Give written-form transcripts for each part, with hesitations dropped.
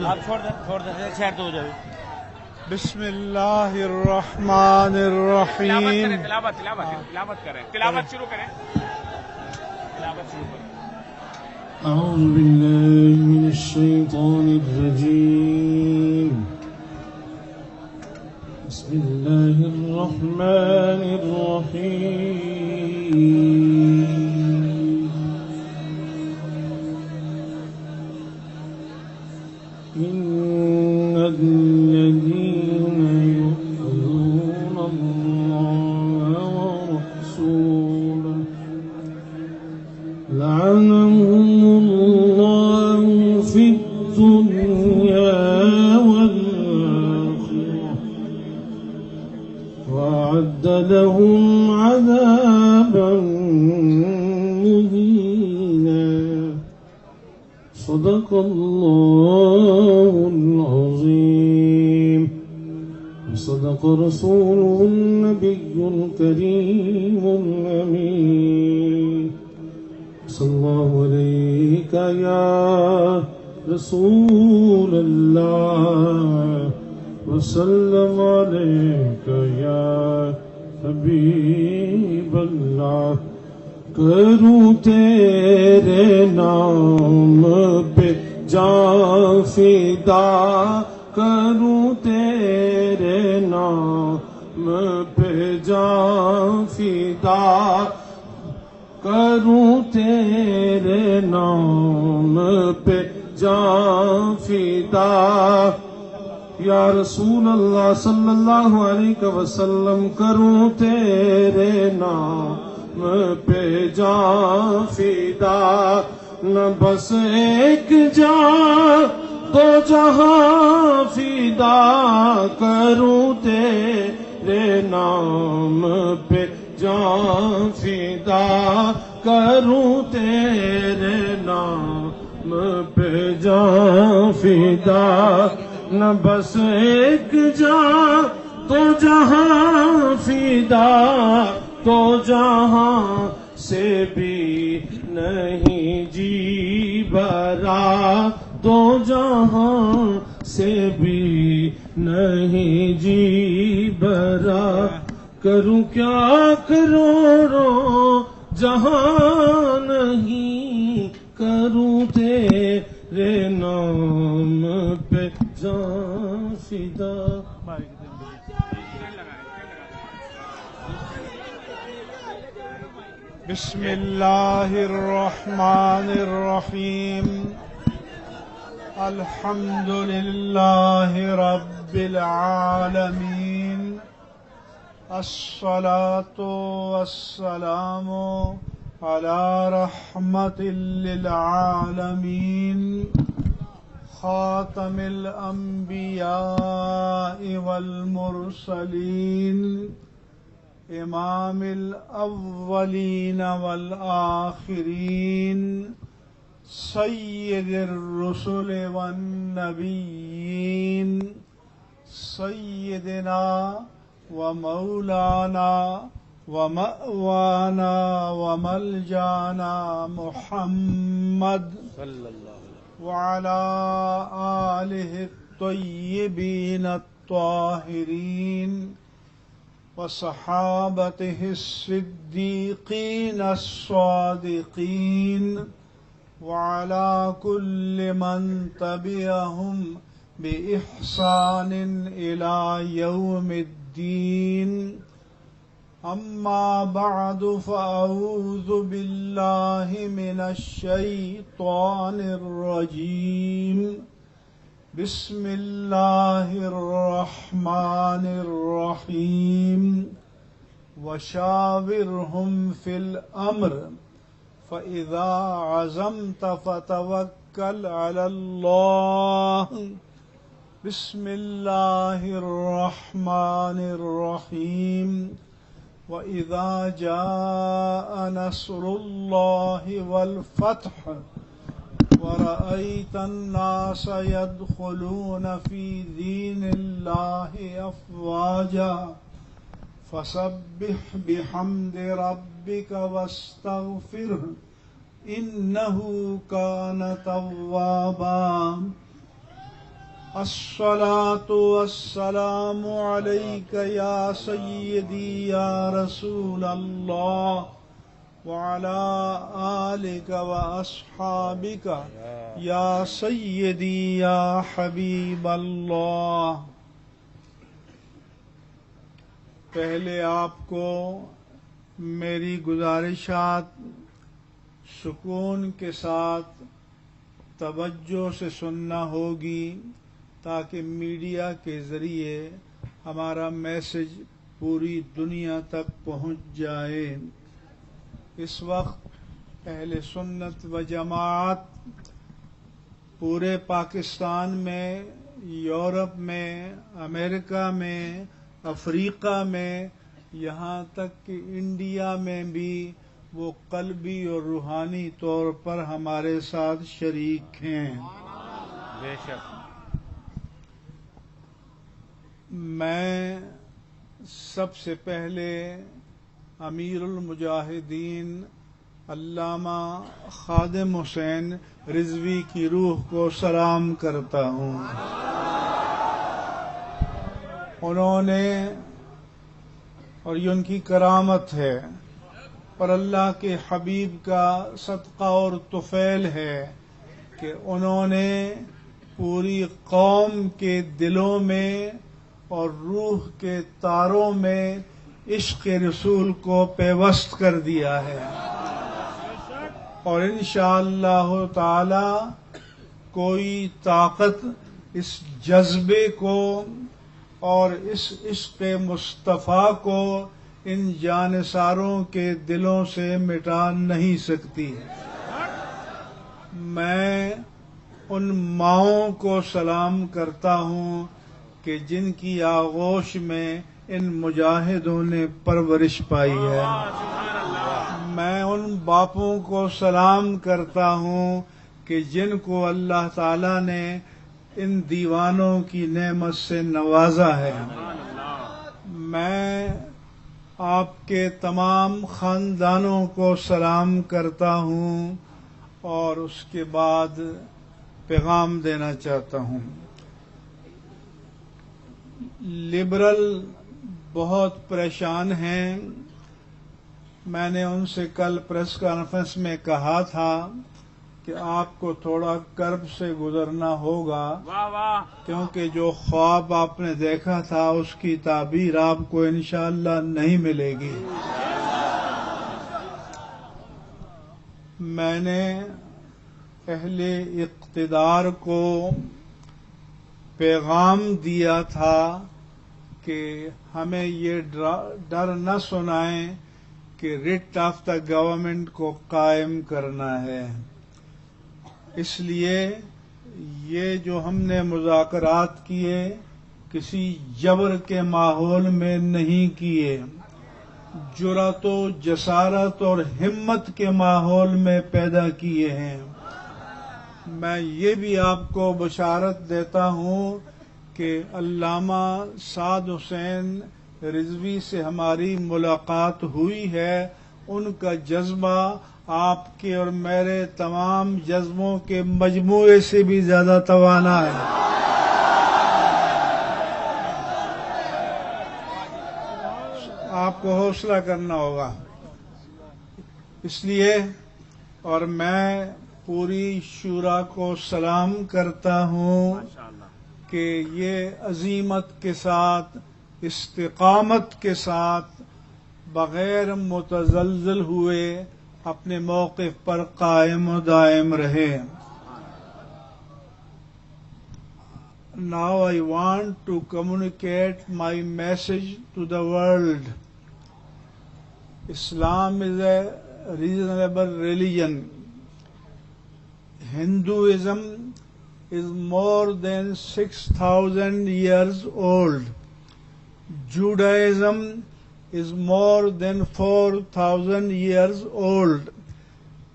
آپ چھوڑ دیں شہر تو ہو جائے. بسم اللہ الرحمن الرحیم. تلاوت کریں تلاوت شروع کریں. أعوذ بالله من الشيطان الرجيم. بسم الله الرحمن الرحيم. إن الذين يؤذون الله ورسوله لعنهم الله في الدنيا والآخرة وأعد لهم عذابا مهينا. صدق الله العظيم وصدق رسوله النبي الكريم الأمين. صلى الله عليك يا رسول الله وسلم عليك يا حبيب الله. کروں تیرے نام پہ جان فدا، کروں تیرے نام پہ جان فدا، کروں تیرے نام پہ جان فدا. یا رسول اللہ صلی اللہ علیہ وسلم کروں تیرے نام پہ جان فدا. نہ بس ایک جان دو جہاں فدا، کروں تیرے نام پہ جان فدا، کروں تیرے نام پہ جان فدا. نہ بس ایک جان تو جہاں فدا، تو جہاں سے بھی نہیں جی بھرا، تو جہاں سے بھی نہیں جی بھرا. کروں کیا کروڑوں جہاں نہیں، کروں تیرے نام پہ جان فدا. بسم اللہ الرحمن الرحیم. الحمد للہ رب العالمین، الصلاة والسلام على رحمة للعالمين، خاتم الأنبياء والمرسلين، امام الاولین والآخرین، سید الرسل والنبیین، سیدنا ومولانا ومأوانا وملجانا محمد وعلى آلہ الطیبین الطاہرین وصحابته الصديقين الصادقين وعلى كل من تبعهم بإحسان إلى يوم الدين. أما بعد فأعوذ بالله من الشيطان الرجيم. بسم اللہ الرحمن الرحیم. وشاورهم في الأمر فإذا عزمت فتوكل على الله. بسم اللہ الرحمن الرحیم. وإذا جاء نصر الله والفتح ورأيت الناس يدخلون في دين الله أفواجا فسبح بحمد ربك واستغفره إنه كان توابا. الصلاة والسلام عليك يا سيدي يا رسول الله وعلى آلك وأصحابك يا سيدي يا حبيب الله. پہلے آپ کو میری گزارشات سکون کے ساتھ توجہ سے سننا ہوگی تاکہ میڈیا کے ذریعے ہمارا میسج پوری دنیا تک پہنچ جائے. اس وقت اہل سنت و جماعت پورے پاکستان میں، یورپ میں، امریکہ میں، افریقہ میں، یہاں تک کہ انڈیا میں بھی وہ قلبی اور روحانی طور پر ہمارے ساتھ شریک ہیں. بے شک. میں سب سے پہلے امیر المجاہدین علامہ خادم حسین رضوی کی روح کو سلام کرتا ہوں. انہوں نے، اور یہ ان کی کرامت ہے اور اللہ کے حبیب کا صدقہ اور طفیل ہے کہ انہوں نے پوری قوم کے دلوں میں اور روح کے تاروں میں عشق رسول کو پیوست کر دیا ہے، اور انشاءاللہ تعالی کوئی طاقت اس جذبے کو اور اس عشق مصطفیٰ کو ان جانثاروں کے دلوں سے مٹا نہیں سکتی. میں ان ماؤں کو سلام کرتا ہوں کہ جن کی آغوش میں ان مجاہدوں نے پرورش پائی ہے. میں ان باپوں کو سلام کرتا ہوں کہ جن کو اللہ تعالی نے ان دیوانوں کی نعمت سے نوازا ہے. میں آپ کے تمام خاندانوں کو سلام کرتا ہوں اور اس کے بعد پیغام دینا چاہتا ہوں. لبرل بہت پریشان ہیں. میں نے ان سے کل پریس کانفرنس میں کہا تھا کہ آپ کو تھوڑا کرب سے گزرنا ہوگا، واہ واہ. کیونکہ جو خواب آپ نے دیکھا تھا اس کی تعبیر آپ کو انشاءاللہ نہیں ملے گی. میں نے اہل اقتدار کو پیغام دیا تھا کہ ہمیں یہ ڈر نہ سنائیں کہ ریٹ آف دا گورنمنٹ کو قائم کرنا ہے. اس لیے یہ جو ہم نے مذاکرات کیے کسی جبر کے ماحول میں نہیں کیے، جرأت و جسارت اور ہمت کے ماحول میں پیدا کیے ہیں. میں یہ بھی آپ کو بشارت دیتا ہوں کہ علامہ سعد حسین رضوی سے ہماری ملاقات ہوئی ہے. ان کا جذبہ آپ کے اور میرے تمام جذبوں کے مجموعے سے بھی زیادہ توانا ہے. آپ کو حوصلہ کرنا ہوگا. اس لیے اور میں پوری شورا کو سلام کرتا ہوں کہ یہ عزیمت کے ساتھ، استقامت کے ساتھ، بغیر متزلزل ہوئے اپنے موقف پر قائم و دائم رہے. Now I want to communicate my message to the world. Islam is a reasonable religion. Hinduism is more than 6,000 years old. Judaism is more than 4,000 years old.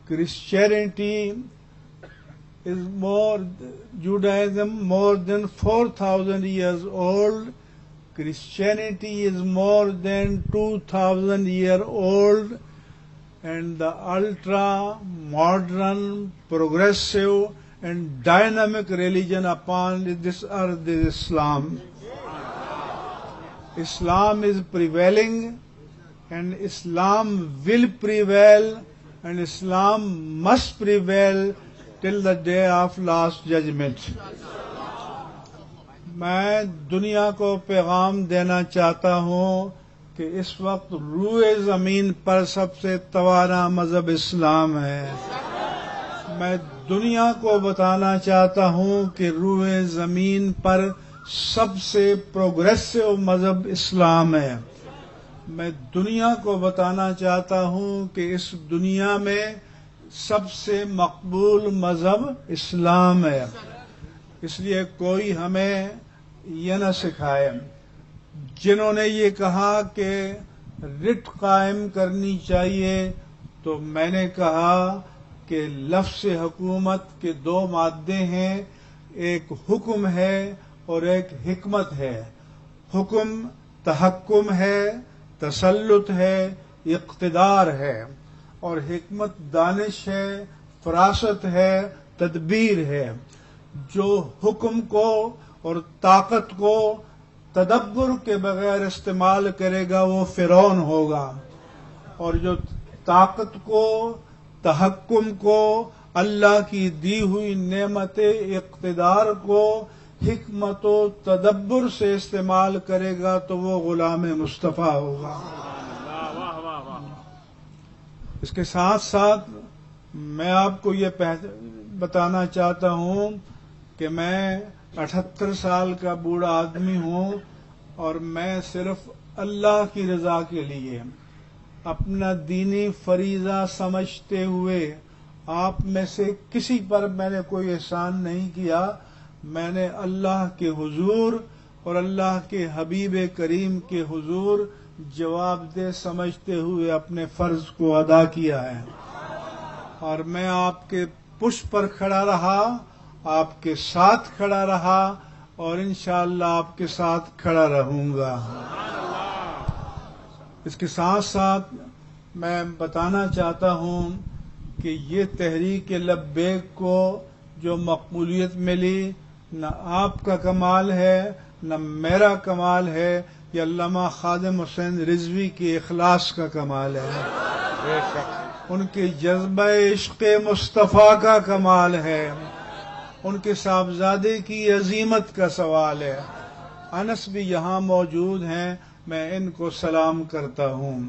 Christianity is Judaism more than 4,000 years old. Christianity is more than 2,000 years old. And the ultra modern, progressive and dynamic religion upon this earth is Islam. Islam is prevailing, and Islam will prevail, and Islam must prevail till the day of last judgment. میں دنیا کو پیغام دینا چاہتا ہوں کہ اس وقت روئے زمین پر سب سے توانا مذہب اسلام ہے. میں دنیا کو بتانا چاہتا ہوں کہ روئے زمین پر سب سے پروگریسو مذہب اسلام ہے. میں دنیا کو بتانا چاہتا ہوں کہ اس دنیا میں سب سے مقبول مذہب اسلام ہے. اس لیے کوئی ہمیں یہ نہ سکھائے. جنہوں نے یہ کہا کہ رٹ قائم کرنی چاہیے، تو میں نے کہا کہ لفظ حکومت کے دو مادے ہیں، ایک حکم ہے اور ایک حکمت ہے. حکم تحکم ہے، تسلط ہے، اقتدار ہے، اور حکمت دانش ہے، فراست ہے، تدبیر ہے. جو حکم کو اور طاقت کو تدبر کے بغیر استعمال کرے گا وہ فرعون ہوگا، اور جو طاقت کو، تحکم کو، اللہ کی دی ہوئی نعمت اقتدار کو حکمت و تدبر سے استعمال کرے گا تو وہ غلام مصطفیٰ ہوگا. اس کے ساتھ ساتھ میں آپ کو یہ بتانا چاہتا ہوں کہ میں 78 سال کا بوڑھا آدمی ہوں، اور میں صرف اللہ کی رضا کے لیے اپنا دینی فریضہ سمجھتے ہوئے آپ میں سے کسی پر میں نے کوئی احسان نہیں کیا. میں نے اللہ کے حضور اور اللہ کے حبیب کریم کے حضور جواب دہ سمجھتے ہوئے اپنے فرض کو ادا کیا ہے. اور میں آپ کے پشت پر کھڑا رہا، آپ کے ساتھ کھڑا رہا، اور انشاءاللہ آپ کے ساتھ کھڑا رہوں گا. اس کے ساتھ ساتھ میں بتانا چاہتا ہوں کہ یہ تحریک لبیک کو جو مقبولیت ملی، نہ آپ کا کمال ہے نہ میرا کمال ہے، یہ علامہ خادم حسین رضوی کے اخلاص کا کمال ہے، بے شک ان کے جذبہ عشق مصطفیٰ کا کمال ہے، ان کے صاحبزادے کی عظیمت کا سوال ہے. انس بھی یہاں موجود ہیں، میں ان کو سلام کرتا ہوں.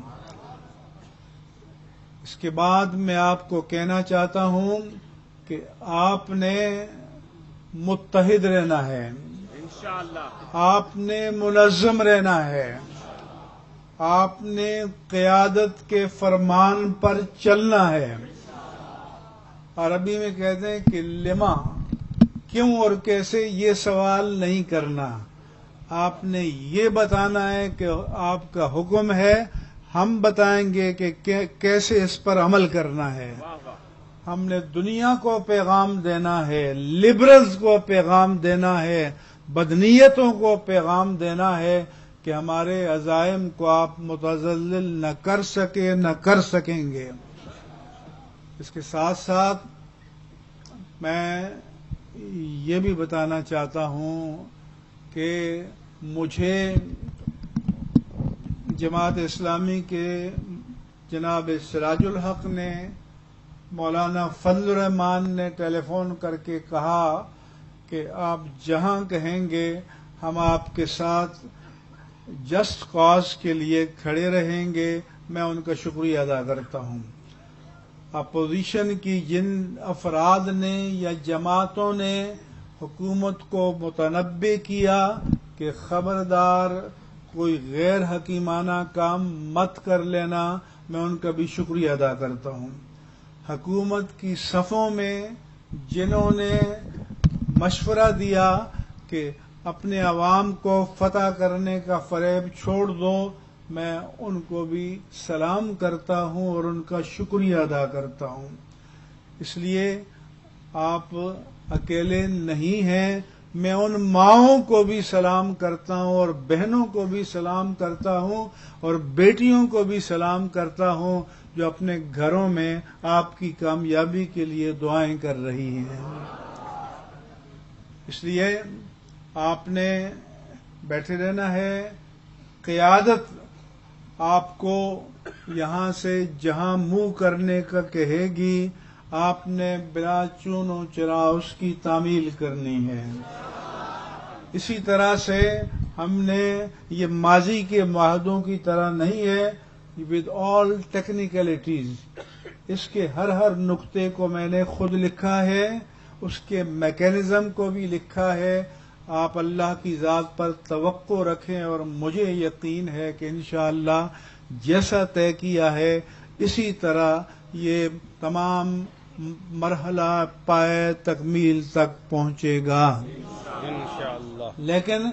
اس کے بعد میں آپ کو کہنا چاہتا ہوں کہ آپ نے متحد رہنا ہے، انشاءاللہ آپ نے منظم رہنا ہے، آپ نے قیادت کے فرمان پر چلنا ہے. عربی میں کہتے ہیں کہ لما، کیوں اور کیسے یہ سوال نہیں کرنا، آپ نے یہ بتانا ہے کہ آپ کا حکم ہے، ہم بتائیں گے کہ کیسے اس پر عمل کرنا ہے. ہم نے دنیا کو پیغام دینا ہے، لبرلز کو پیغام دینا ہے، بدنیتوں کو پیغام دینا ہے کہ ہمارے عزائم کو آپ متزلزل نہ کر سکے، نہ کر سکیں گے. اس کے ساتھ ساتھ میں یہ بھی بتانا چاہتا ہوں کہ مجھے جماعت اسلامی کے جناب سراج الحق نے، مولانا فضل الرحمان نے ٹیلی فون کر کے کہا کہ آپ جہاں کہیں گے ہم آپ کے ساتھ جسٹ کاز کے لیے کھڑے رہیں گے. میں ان کا شکریہ ادا کرتا ہوں. اپوزیشن کی جن افراد نے یا جماعتوں نے حکومت کو متنبع کیا کہ خبردار کوئی غیر حکیمانہ کام مت کر لینا، میں ان کا بھی شکریہ ادا کرتا ہوں. حکومت کی صفوں میں جنہوں نے مشورہ دیا کہ اپنے عوام کو فتح کرنے کا فریب چھوڑ دو، میں ان کو بھی سلام کرتا ہوں اور ان کا شکریہ ادا کرتا ہوں. اس لیے آپ اکیلے نہیں ہیں. میں ان ماؤں کو بھی سلام کرتا ہوں اور بہنوں کو بھی سلام کرتا ہوں اور بیٹیوں کو بھی سلام کرتا ہوں جو اپنے گھروں میں آپ کی کامیابی کے لیے دعائیں کر رہی ہیں. اس لیے آپ نے بیٹھے رہنا ہے. قیادت آپ کو یہاں سے جہاں منہ کرنے کا کہے گی آپ نے بلا چون و چرا اس کی تعمیل کرنی ہے. اسی طرح سے ہم نے یہ ماضی کے معاہدوں کی طرح نہیں ہے ود آل ٹیکنیکلٹیز. اس کے ہر نقطے کو میں نے خود لکھا ہے, اس کے میکینزم کو بھی لکھا ہے. آپ اللہ کی ذات پر توقع رکھیں اور مجھے یقین ہے کہ انشاءاللہ جیسا طے کیا ہے اسی طرح یہ تمام مرحلہ پائے تکمیل تک پہنچے گا انشاءاللہ. لیکن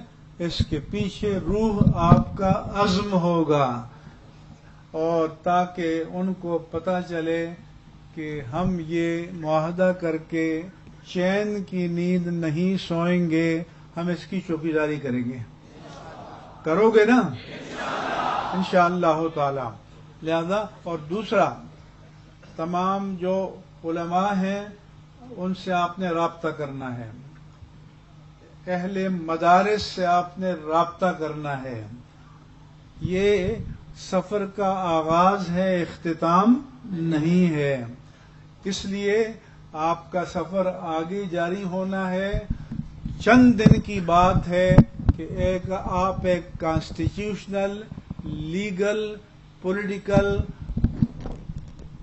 اس کے پیچھے روح آپ کا عزم ہوگا, اور تاکہ ان کو پتہ چلے کہ ہم یہ معاہدہ کر کے چین کی نیند نہیں سوئیں گے, ہم اس کی چوکیداری کریں گے. کرو گے نا انشاءاللہ تعالی. لہذا اور دوسرا, تمام جو علماء ہیں ان سے آپ نے رابطہ کرنا ہے, اہل مدارس سے آپ نے رابطہ کرنا ہے. یہ سفر کا آغاز ہے, اختتام نہیں ہے. اس لیے آپ کا سفر آگے جاری ہونا ہے. چند دن کی بات ہے کہ آپ ایک کانسٹیٹیوشنل لیگل پولیٹیکل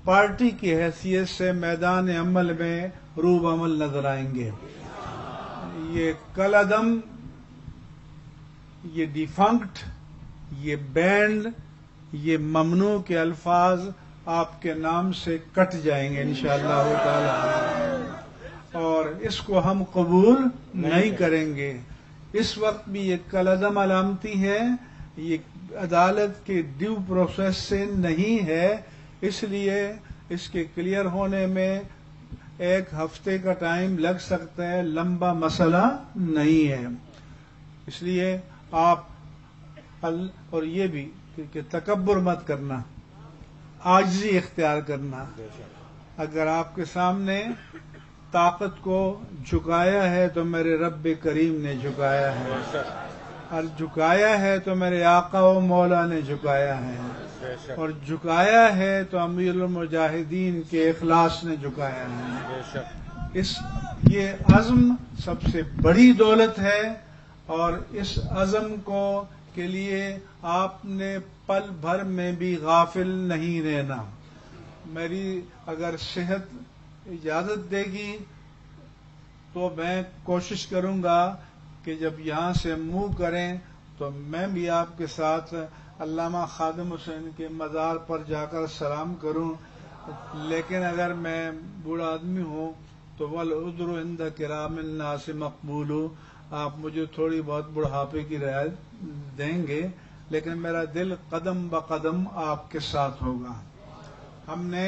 پارٹی کی حیثیت سے میدان عمل میں روب عمل نظر آئیں گے. یہ کل عدم, یہ ڈیفنکٹ, یہ بینڈ, یہ ممنوع کے الفاظ آپ کے نام سے کٹ جائیں گے انشاءاللہ تعالی, اور اس کو ہم قبول نہیں کریں گے. اس وقت بھی یہ کل عدم علامتی ہے, یہ عدالت کے ڈیو پروسیس سے نہیں ہے. اس لیے اس کے کلیئر ہونے میں 1 ہفتے کا ٹائم لگ سکتا ہے, لمبا مسئلہ نہیں ہے. اس لیے آپ اور یہ بھی کہ تکبر مت کرنا, عاجزی اختیار کرنا. اگر آپ کے سامنے طاقت کو جھکایا ہے تو میرے رب کریم نے جھکایا ہے, اور جھکایا ہے تو میرے آقا و مولا نے جھکایا ہے, اور جھکایا ہے تو امیر المجاہدین کے اخلاص نے جھکایا ہے. یہ عزم سب سے بڑی دولت ہے, اور اس عزم کے لیے آپ نے پل بھر میں بھی غافل نہیں رہنا. میری اگر صحت اجازت دے گی تو میں کوشش کروں گا کہ جب یہاں سے منہ کریں تو میں بھی آپ کے ساتھ علامہ خادم حسین کے مزار پر جا کر سلام کروں. لیکن اگر میں بوڑھا آدمی ہوں تو والعذر عند کرام الناس مقبول, آپ مجھے تھوڑی بہت بڑھاپے کی رعایت دیں گے, لیکن میرا دل قدم بقدم آپ کے ساتھ ہوگا. ہم نے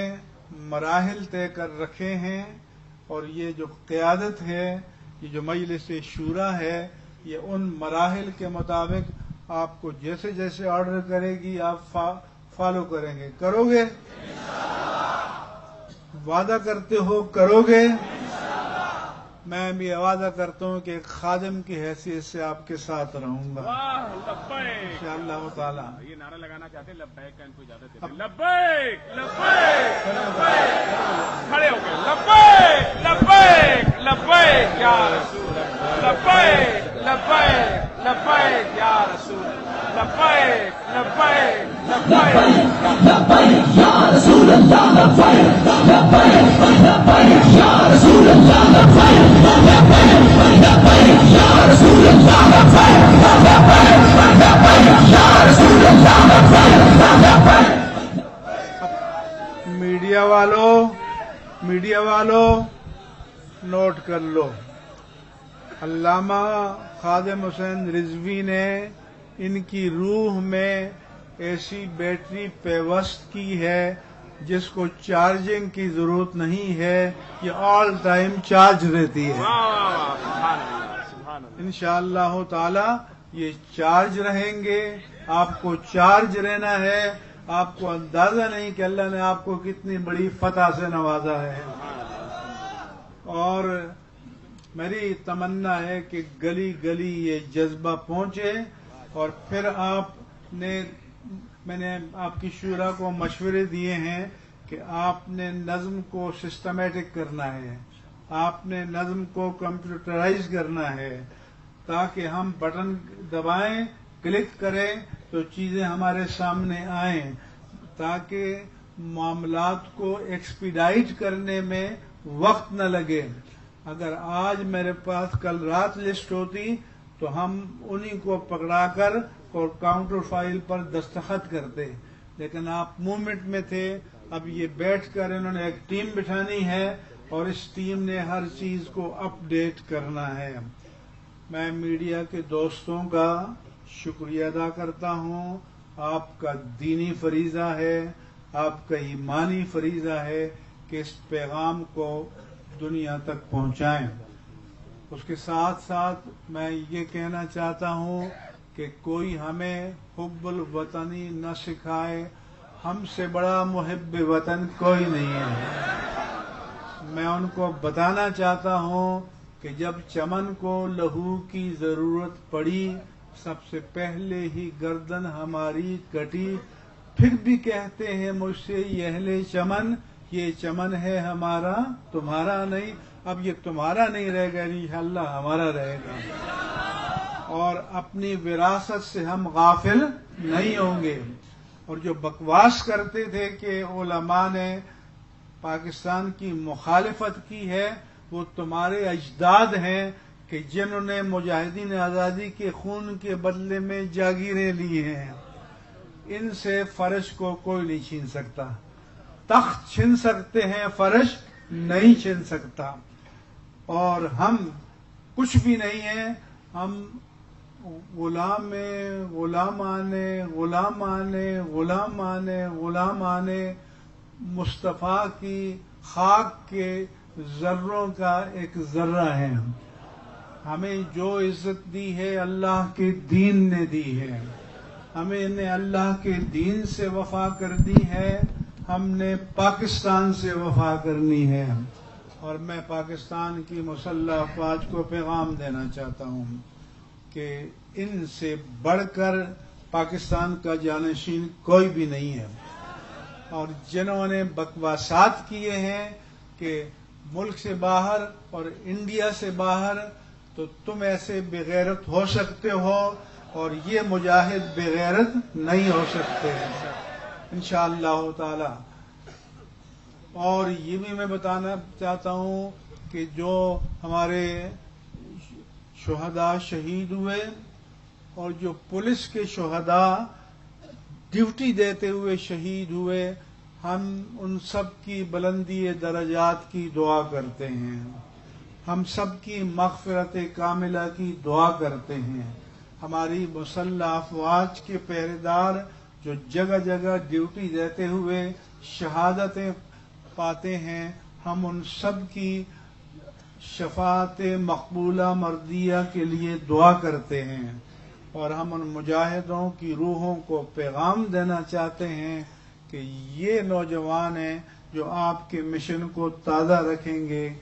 مراحل طے کر رکھے ہیں, اور یہ جو قیادت ہے, یہ جو مجلس شورا ہے, یہ ان مراحل کے مطابق آپ کو جیسے جیسے آرڈر کرے گی آپ فالو کریں گے. کرو گے؟ وعدہ کرتے ہو کرو گے؟ میں بھی وعدہ کرتا ہوں کہ ایک خادم کی حیثیت سے آپ کے ساتھ رہوں گا انشاءاللہ تعالی. یہ نعرہ لگانا چاہتے ہیں لبیک کا, ان کو اجازت دیتے ہیں. لبیک لبیک لبیک, کھڑے ہو گئے. لبیک لبیک لبیک یا رسول اللہ, لبیک لبیک لبیک یا رسول اللہ, لبیک لبیک لبیک لبیک یا رسول اللہ, لبیک لبیک لبیک یا رسول اللہ, لبیک لبیک یا رسول اللہ, لبیک لبیک یا رسول اللہ. میڈیا والوں نوٹ کر لو, علامہ خادم حسین رضوی نے ان کی روح میں ایسی بیٹری پیوست کی ہے جس کو چارجنگ کی ضرورت نہیں ہے, یہ آل ٹائم چارج رہتی ہے. انشاءاللہ تعالی یہ چارج رہیں گے. آپ کو چارج رہنا ہے. آپ کو اندازہ نہیں کہ اللہ نے آپ کو کتنی بڑی فتح سے نوازا ہے. اور میری تمنا ہے کہ گلی گلی یہ جذبہ پہنچے اور پھر میں نے آپ کی شورا کو مشورے دیے ہیں کہ آپ نے نظم کو سسٹمیٹک کرنا ہے، آپ نے نظم کو کمپیوٹرائز کرنا ہے، تاکہ ہم بٹن دبائیں، کلک کریں تو چیزیں ہمارے سامنے آئیں، تاکہ معاملات کو ایکسپیڈائٹ کرنے میں وقت نہ لگے۔ اگر آج میرے پاس کل رات لسٹ ہوتی تو ہم انہی کو پکڑا کر اور کاؤنٹر فائل پر دستخط کرتے، لیکن آپ موومنٹ میں تھے۔ اب یہ بیٹھ کر انہوں نے ایک ٹیم بٹھانی ہے اور اس ٹیم نے ہر چیز کو اپ ڈیٹ کرنا ہے۔ میں میڈیا کے دوستوں کا شکریہ ادا کرتا ہوں۔ آپ کا دینی فریضہ ہے، آپ کا ایمانی فریضہ ہے کہ اس پیغام کو دنیا تک پہنچائیں۔ اس کے ساتھ ساتھ میں یہ کہنا چاہتا ہوں کہ کوئی ہمیں حب الوطنی نہ سکھائے، ہم سے بڑا محب وطن کوئی نہیں ہے۔ میں ان کو بتانا چاہتا ہوں کہ جب چمن کو لہو کی ضرورت پڑی، سب سے پہلے ہی گردن ہماری کٹی، پھر بھی کہتے ہیں مجھ سے یہ اہل چمن، یہ چمن ہے ہمارا تمہارا نہیں۔ اب یہ تمہارا نہیں رہے گا، انشاءاللہ ہمارا رہے گا، اور اپنی وراثت سے ہم غافل نہیں ہوں گے۔ اور جو بکواس کرتے تھے کہ علماء نے پاکستان کی مخالفت کی ہے، وہ تمہارے اجداد ہیں کہ جنہوں نے مجاہدین آزادی کے خون کے بدلے میں جاگیریں لی ہیں۔ ان سے فرش کو کوئی نہیں چھین سکتا۔ تخت چھین سکتے ہیں، فرش نہیں چھین سکتا۔ اور ہم کچھ بھی نہیں ہیں، ہم غلامان مصطفیٰ کی خاک کے ذروں کا ایک ذرہ ہے۔ ہمیں جو عزت دی ہے اللہ کے دین نے دی ہے، ہمیں نے اللہ کے دین سے وفا کر دی ہے، ہم نے پاکستان سے وفا کرنی ہے۔ اور میں پاکستان کی مسلح افواج کو پیغام دینا چاہتا ہوں کہ ان سے بڑھ کر پاکستان کا جانشین کوئی بھی نہیں ہے۔ اور جنہوں نے بکواسات کیے ہیں کہ ملک سے باہر اور انڈیا سے باہر، تو تم ایسے بغیرت ہو سکتے ہو اور یہ مجاہد بغیرت نہیں ہو سکتے انشاءاللہ تعالی۔ اور یہ بھی میں بتانا چاہتا ہوں کہ جو ہمارے شہداء شہید ہوئے اور جو پولیس کے شہداء ڈیوٹی دیتے ہوئے شہید ہوئے، ہم ان سب کی بلندی درجات کی دعا کرتے ہیں، ہم سب کی مغفرت کاملہ کی دعا کرتے ہیں۔ ہماری مسلح افواج کے پہرےدار جو جگہ جگہ ڈیوٹی دیتے ہوئے شہادتیں پاتے ہیں، ہم ان سب کی شفاعت مقبولہ مردیہ کے لیے دعا کرتے ہیں۔ اور ہم ان مجاہدوں کی روحوں کو پیغام دینا چاہتے ہیں کہ یہ نوجوان ہیں جو آپ کے مشن کو تازہ رکھیں گے۔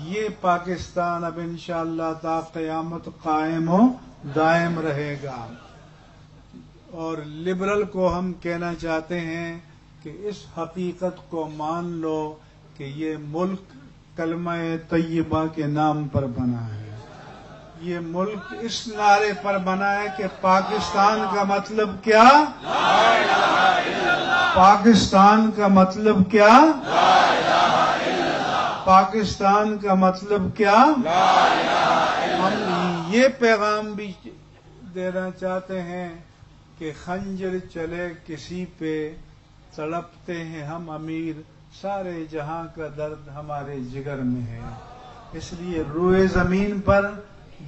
یہ پاکستان اب انشاءاللہ تا قیامت قائم و دائم رہے گا۔ اور لبرل کو ہم کہنا چاہتے ہیں کہ اس حقیقت کو مان لو کہ یہ ملک کلمہ طیبہ کے نام پر بنا ہے، یہ ملک اس نعرے پر بنا ہے کہ پاکستان کا مطلب کیا؟ پاکستان کا مطلب کیا؟ پاکستان کا مطلب کیا؟ ہم یہ پیغام بھی دینا چاہتے ہیں کہ خنجر چلے کسی پہ، تڑپتے ہیں ہم امیر، سارے جہاں کا درد ہمارے جگر میں ہے۔ اس لیے روئے زمین پر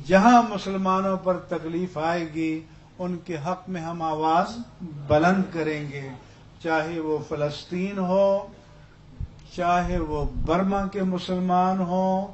جہاں مسلمانوں پر تکلیف آئے گی، ان کے حق میں ہم آواز بلند کریں گے، چاہے وہ فلسطین ہو، چاہے وہ برما کے مسلمان ہوں،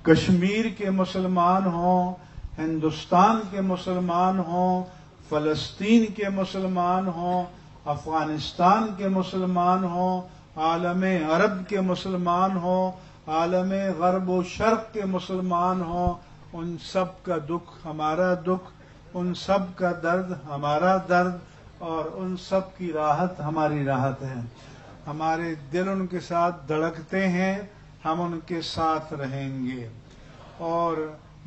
کشمیر کے مسلمان ہوں، ہندوستان کے مسلمان ہوں، فلسطین کے مسلمان ہوں، افغانستان کے مسلمان ہوں، عالم عرب کے مسلمان ہوں، عالم غرب و شرق کے مسلمان ہوں، ان سب کا دکھ ہمارا دکھ، ان سب کا درد ہمارا درد، اور ان سب کی راحت ہماری راحت ہے۔ ہمارے دل ان کے ساتھ دھڑکتے ہیں، ہم ان کے ساتھ رہیں گے۔ اور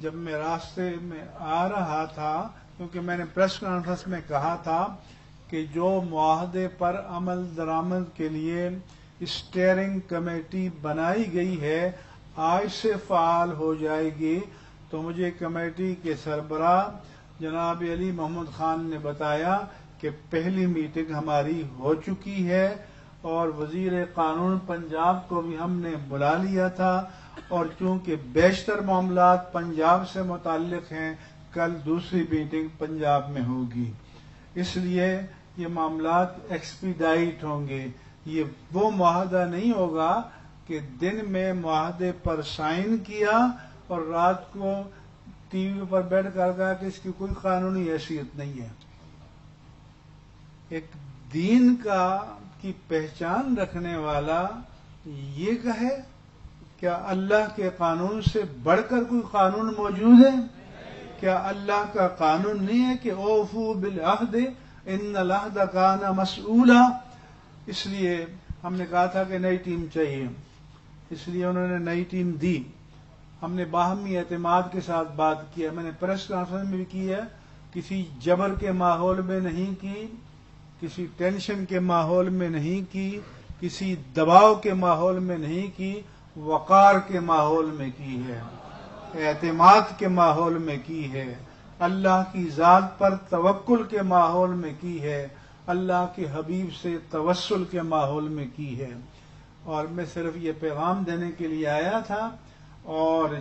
جب میں راستے میں آ رہا تھا، کیونکہ میں نے پریس کانفرنس میں کہا تھا کہ جو معاہدے پر عمل درآمد کے لیے اسٹیئرنگ کمیٹی بنائی گئی ہے آج سے فعال ہو جائے گی، تو مجھے کمیٹی کے سربراہ جناب علی محمد خان نے بتایا کہ پہلی میٹنگ ہماری ہو چکی ہے، اور وزیر قانون پنجاب کو بھی ہم نے بلا لیا تھا، اور چونکہ بیشتر معاملات پنجاب سے متعلق ہیں، کل دوسری میٹنگ پنجاب میں ہوگی۔ اس لیے یہ معاملات ایکسپیڈائٹ ہوں گے۔ یہ وہ معاہدہ نہیں ہوگا کہ دن میں معاہدے پر سائن کیا اور رات کو ٹی وی پر بیٹھ کر کہا کہ اس کی کوئی قانونی حیثیت نہیں ہے۔ ایک دین کی پہچان رکھنے والا یہ کہے کیا اللہ کے قانون سے بڑھ کر کوئی قانون موجود ہے؟ کیا اللہ کا قانون نہیں ہے کہ اوفو بالعہد ان العہد کان مسئولا؟ اس لیے ہم نے کہا تھا کہ نئی ٹیم چاہیے، اس لیے انہوں نے نئی ٹیم دی۔ ہم نے باہمی اعتماد کے ساتھ بات کیا، میں نے پریس کانفرنس میں بھی کی ہے، کسی جبر کے ماحول میں نہیں کی، کسی ٹینشن کے ماحول میں نہیں کی، کسی دباؤ کے ماحول میں نہیں کی، وقار کے ماحول میں کی ہے، اعتماد کے ماحول میں کی ہے، اللہ کی ذات پر توکل کے ماحول میں کی ہے، اللہ کے حبیب سے توسل کے ماحول میں کی ہے۔ اور میں صرف یہ پیغام دینے کے لیے آیا تھا، اور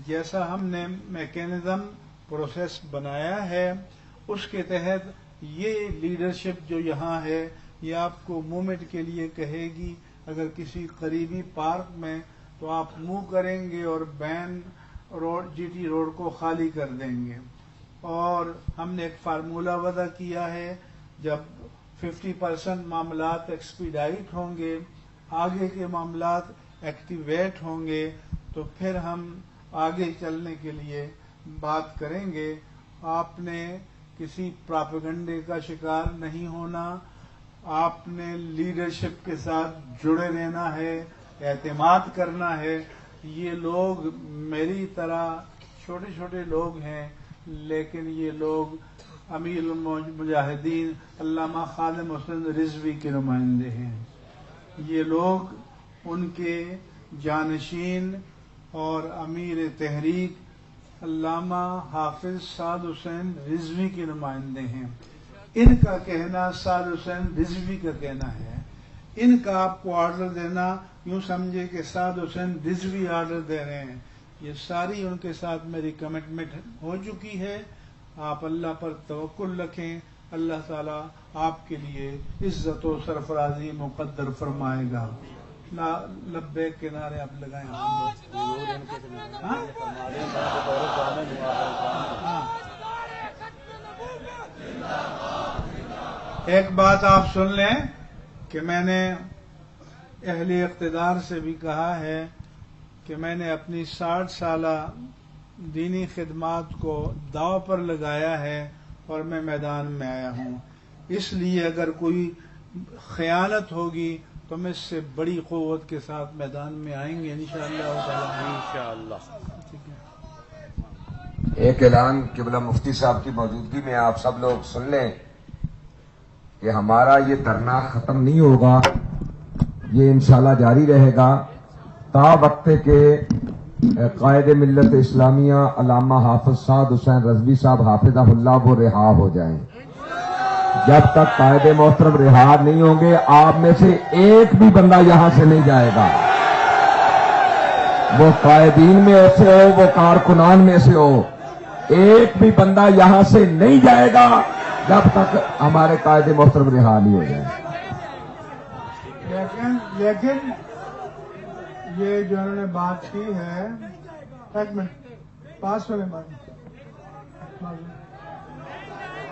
جیسا ہم نے میکینزم پروسیس بنایا ہے اس کے تحت یہ لیڈرشپ جو یہاں ہے یہ آپ کو موومنٹ کے لیے کہے گی، اگر کسی قریبی پارک میں تو آپ منہ کریں گے اور بین روڈ جی ٹی روڈ کو خالی کر دیں گے۔ اور ہم نے ایک فارمولہ وضع کیا ہے، جب 50% معاملات ایکسپیڈائٹ ہوں گے، آگے کے معاملات ایکٹیویٹ ہوں گے، تو پھر ہم آگے چلنے کے لیے بات کریں گے۔ آپ نے کسی پراپیگنڈے کا شکار نہیں ہونا، آپ نے لیڈرشپ کے ساتھ جڑے رہنا ہے، اعتماد کرنا ہے۔ یہ لوگ میری طرح چھوٹے چھوٹے لوگ ہیں، لیکن یہ لوگ امیر المجاہدین علامہ خادم حسین رضوی کے نمائندے ہیں۔ یہ لوگ ان کے جانشین اور امیر تحریک علامہ حافظ سعد حسین رضوی کے نمائندے ہیں۔ ان کا کہنا سعد حسین رضوی کا کہنا ہے، ان کا آپ کو آرڈر دینا یوں سمجھے کہ سعد حسین رضوی آرڈر دے رہے ہیں۔ یہ ساری ان کے ساتھ میری کمٹمنٹ ہو چکی ہے۔ آپ اللہ پر توکل رکھیں، اللہ تعالیٰ آپ کے لیے عزت و سرفرازی مقدر فرمائے گا۔ لبیک کے نعرے آپ لگائیں۔ ایک بات آپ سن لیں کہ میں نے اہل اقتدار سے بھی کہا ہے کہ میں نے اپنی 60 سالہ دینی خدمات کو داؤ پر لگایا ہے اور میں میدان میں آیا ہوں۔ اس لیے اگر کوئی خیانت ہوگی تو میں اس سے بڑی قوت کے ساتھ میدان میں آئیں گے انشاءاللہ۔ ایک اعلان قبلہ مفتی صاحب کی موجودگی میں آپ سب لوگ سن لیں کہ ہمارا یہ دھرنا ختم نہیں ہوگا، یہ انشاءاللہ جاری رہے گا تا وقت کے قائد ملت اسلامیہ علامہ حافظ سعد حسین رضوی صاحب حافظہ اللہ وہ رہا ہو جائیں۔ جب تک قائد محترم رہا نہیں ہوں گے آپ میں سے ایک بھی بندہ یہاں سے نہیں جائے گا، وہ قائدین میں ایسے ہو وہ کارکنان میں سے ہو، ایک بھی بندہ یہاں سے نہیں جائے گا جب تک ہمارے قائد محترم رہا نہیں ہو جائے۔ لیکن یہ جو انہوں نے بات کی ہے، ایک منٹ پاس والے بات،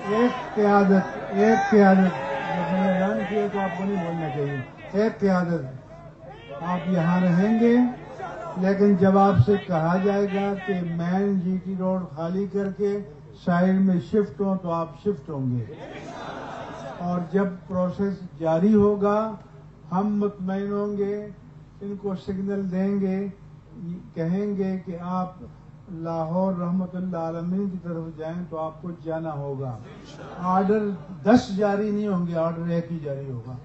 ایک قیادت جب میں نے اعلان کیا تو آپ کو نہیں بولنا چاہیے۔ ایک قیادت، آپ یہاں رہیں گے لیکن جب آپ سے کہا جائے گا کہ مین جی ٹی روڈ خالی کر کے سائڈ میں شفٹ ہوں تو آپ شفٹ ہوں گے، اور جب پروسیس جاری ہوگا ہم مطمئن ہوں گے، ان کو سگنل دیں گے، کہیں گے کہ آپ لاہور رحمت اللہ عالمین کی طرف جائیں تو آپ کو جانا ہوگا۔ آرڈر 10 جاری نہیں ہوں گے، آرڈر 1 ہی جاری ہوگا۔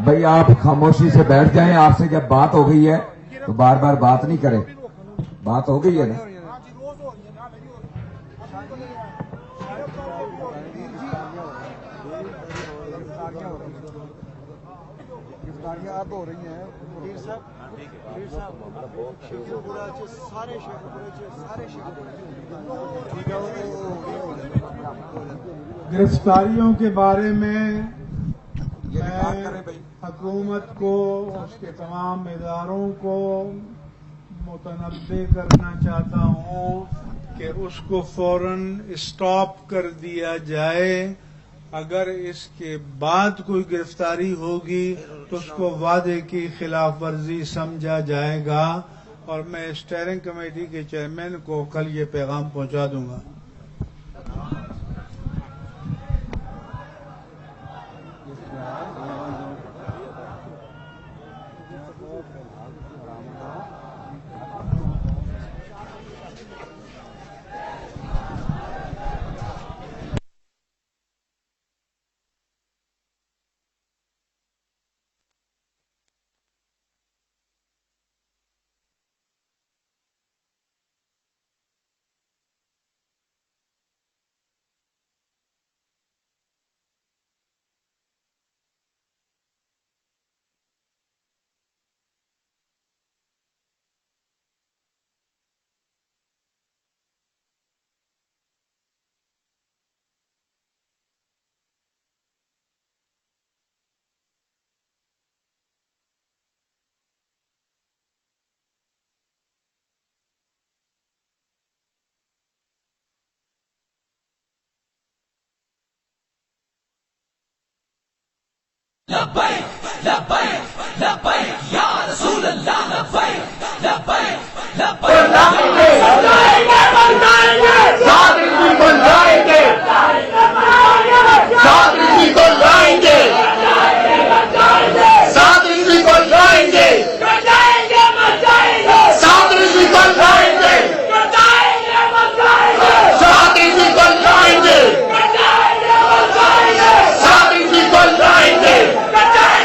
بھائی آپ خاموشی سے بیٹھ جائیں، آپ سے جب بات ہو گئی ہے تو بار بار بات نہیں کریں، بات ہو گئی ہے نا۔ اب ہو رہی ہیں گرفتاریوں کے بارے میں حکومت کو، اس کے تمام اداروں کو متنبع کرنا چاہتا ہوں کہ اس کو فوراً اسٹاپ کر دیا جائے۔ اگر اس کے بعد کوئی گرفتاری ہوگی تو اس کو وعدے کی خلاف ورزی سمجھا جائے گا، اور میں اسٹیئرنگ کمیٹی کے چیئرمین کو کل یہ پیغام پہنچا دوں گا۔ بچائیں گے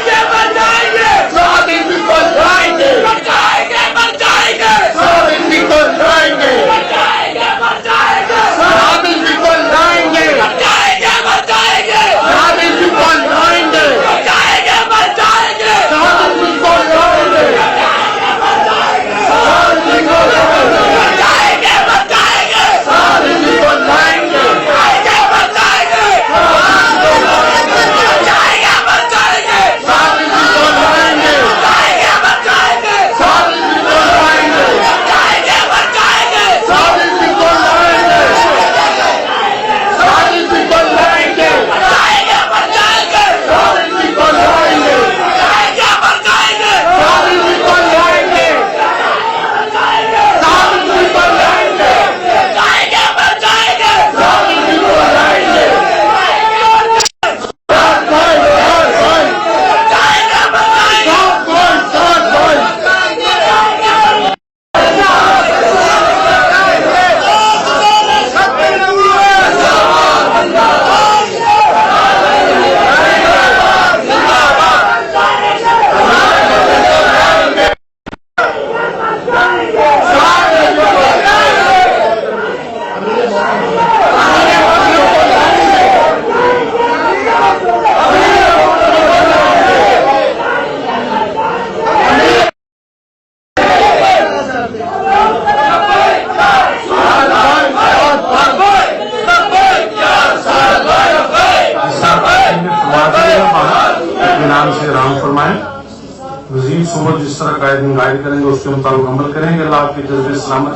صبح جس طرح گائیڈ کریں گے اس کے مطابق عمل کریں گے. اللہ آپ کے جذبے سلامت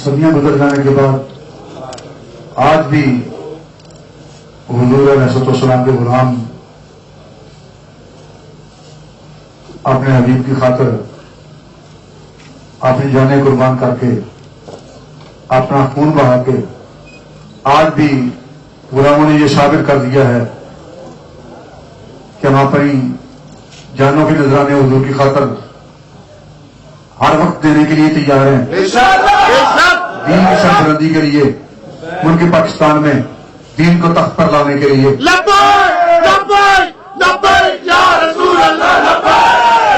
صدیاں گزر جانے کے بعد آج بھی حضور علیہ السلام کے غلام اپنے حبیب کی خاطر اپنی جانیں قربان کر کے اپنا خون بہا کے آج بھی غلاموں نے یہ ثابت کر دیا ہے کہ ہم اپنی جانوں کے نذرانے حضور کی خاطر ہر وقت دینے کے لیے تیار ہیں. دین کی سربلندی کے لیے ملک پاکستان میں دین کو تخت پر لانے کے لیے. لبیک لبیک لبیک یا رسول اللہ لبیک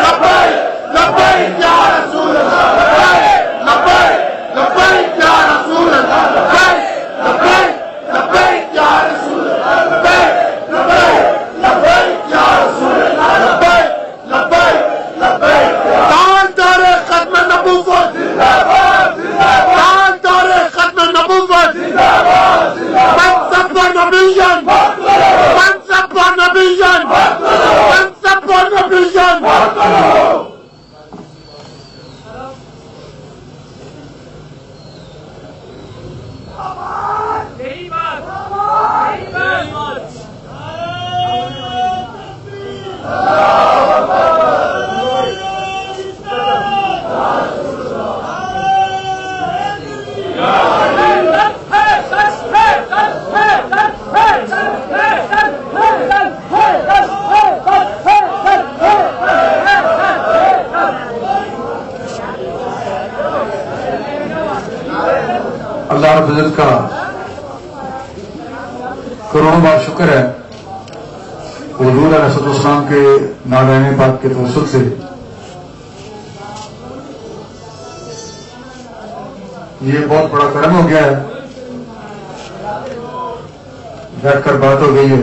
لبیک لبیک یا رسول اللہ لبیک لبیک لبیک یا رسول اللہ لبیک لبیک لبیک یا رسول اللہ لبیک لبیک لبیک یا رسول اللہ لبیک لبیک لبیک. تاجدار ختم نبوت زندہ باد تاجدار ختم نبوت زندہ باد منصب نبیان منصب نبیان منصب نبیان. اللہ رب العزت کا کروڑوں بار شکر ہے حضور علیہ السلام کے نالین پاک کے توسل سے یہ بہت بڑا کرم ہو گیا ہے. بیٹھ کر بات ہو گئی ہے.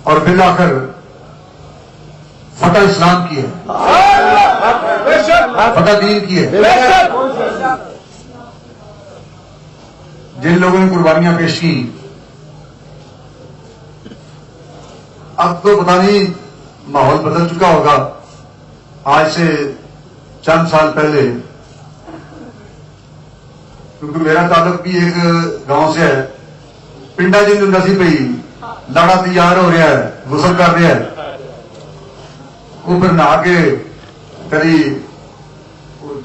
اور بالآخر فتح اسلام کی ہے فتح دین کی ہے. جن لوگوں نے قربانیاں پیش کی اب تو پتہ نہیں ماحول بدل چکا ہوگا. آج سے چند سال پہلے کیونکہ میرا تعلق بھی ایک گاؤں سے ہے پنڈا جن نسی پہ لڑا تیار ہو رہا ہے غسل کر رہا ہے وہ پھر نہا کے کدی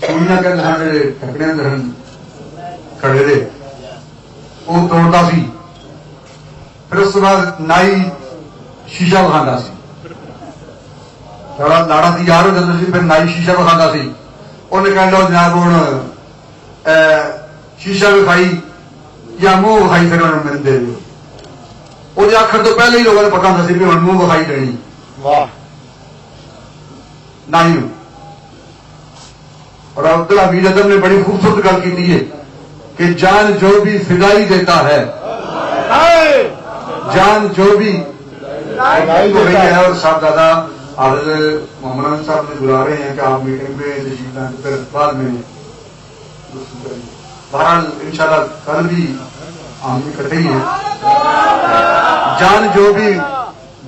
چوڑیاں کے ٹکڑے کھڑے رہے وہ توڑتا سی. پھر اس کے بعد نائی شیشہ بکھانا سی لاڑا تیار ہو جاتا سی. پھر نائی شیشہ بکھانا سی. انہیں کہہ لو جناب ہوں شیشہ بکھائی یا منہ بکھائی پھر انہوں نے دے دو. وہ آخر تو پہلے ہی لوگوں نے پتا ہوتا سی کہ ہوں منہ بکھائی دینی نائی. اور عبدالحمید ادم نے بڑی خوبصورت گل کی ہے کہ جان جو بھی فدائی دیتا ہے جان جو بھی ہو رہی ہے. اور صاحبزادہ حضرت محمد صاحب نے بلا رہے ہیں کہ آپ میٹنگ میں تشریف لائیں پھر بعد میں بہرحال انشاءاللہ کل بھی ہم اکٹھے ہی ہیں.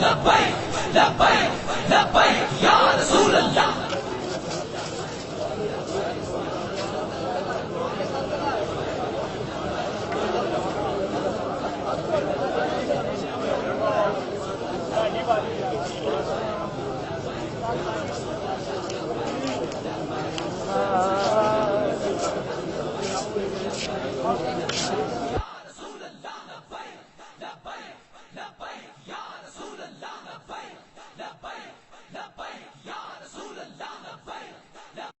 لبیک لبیک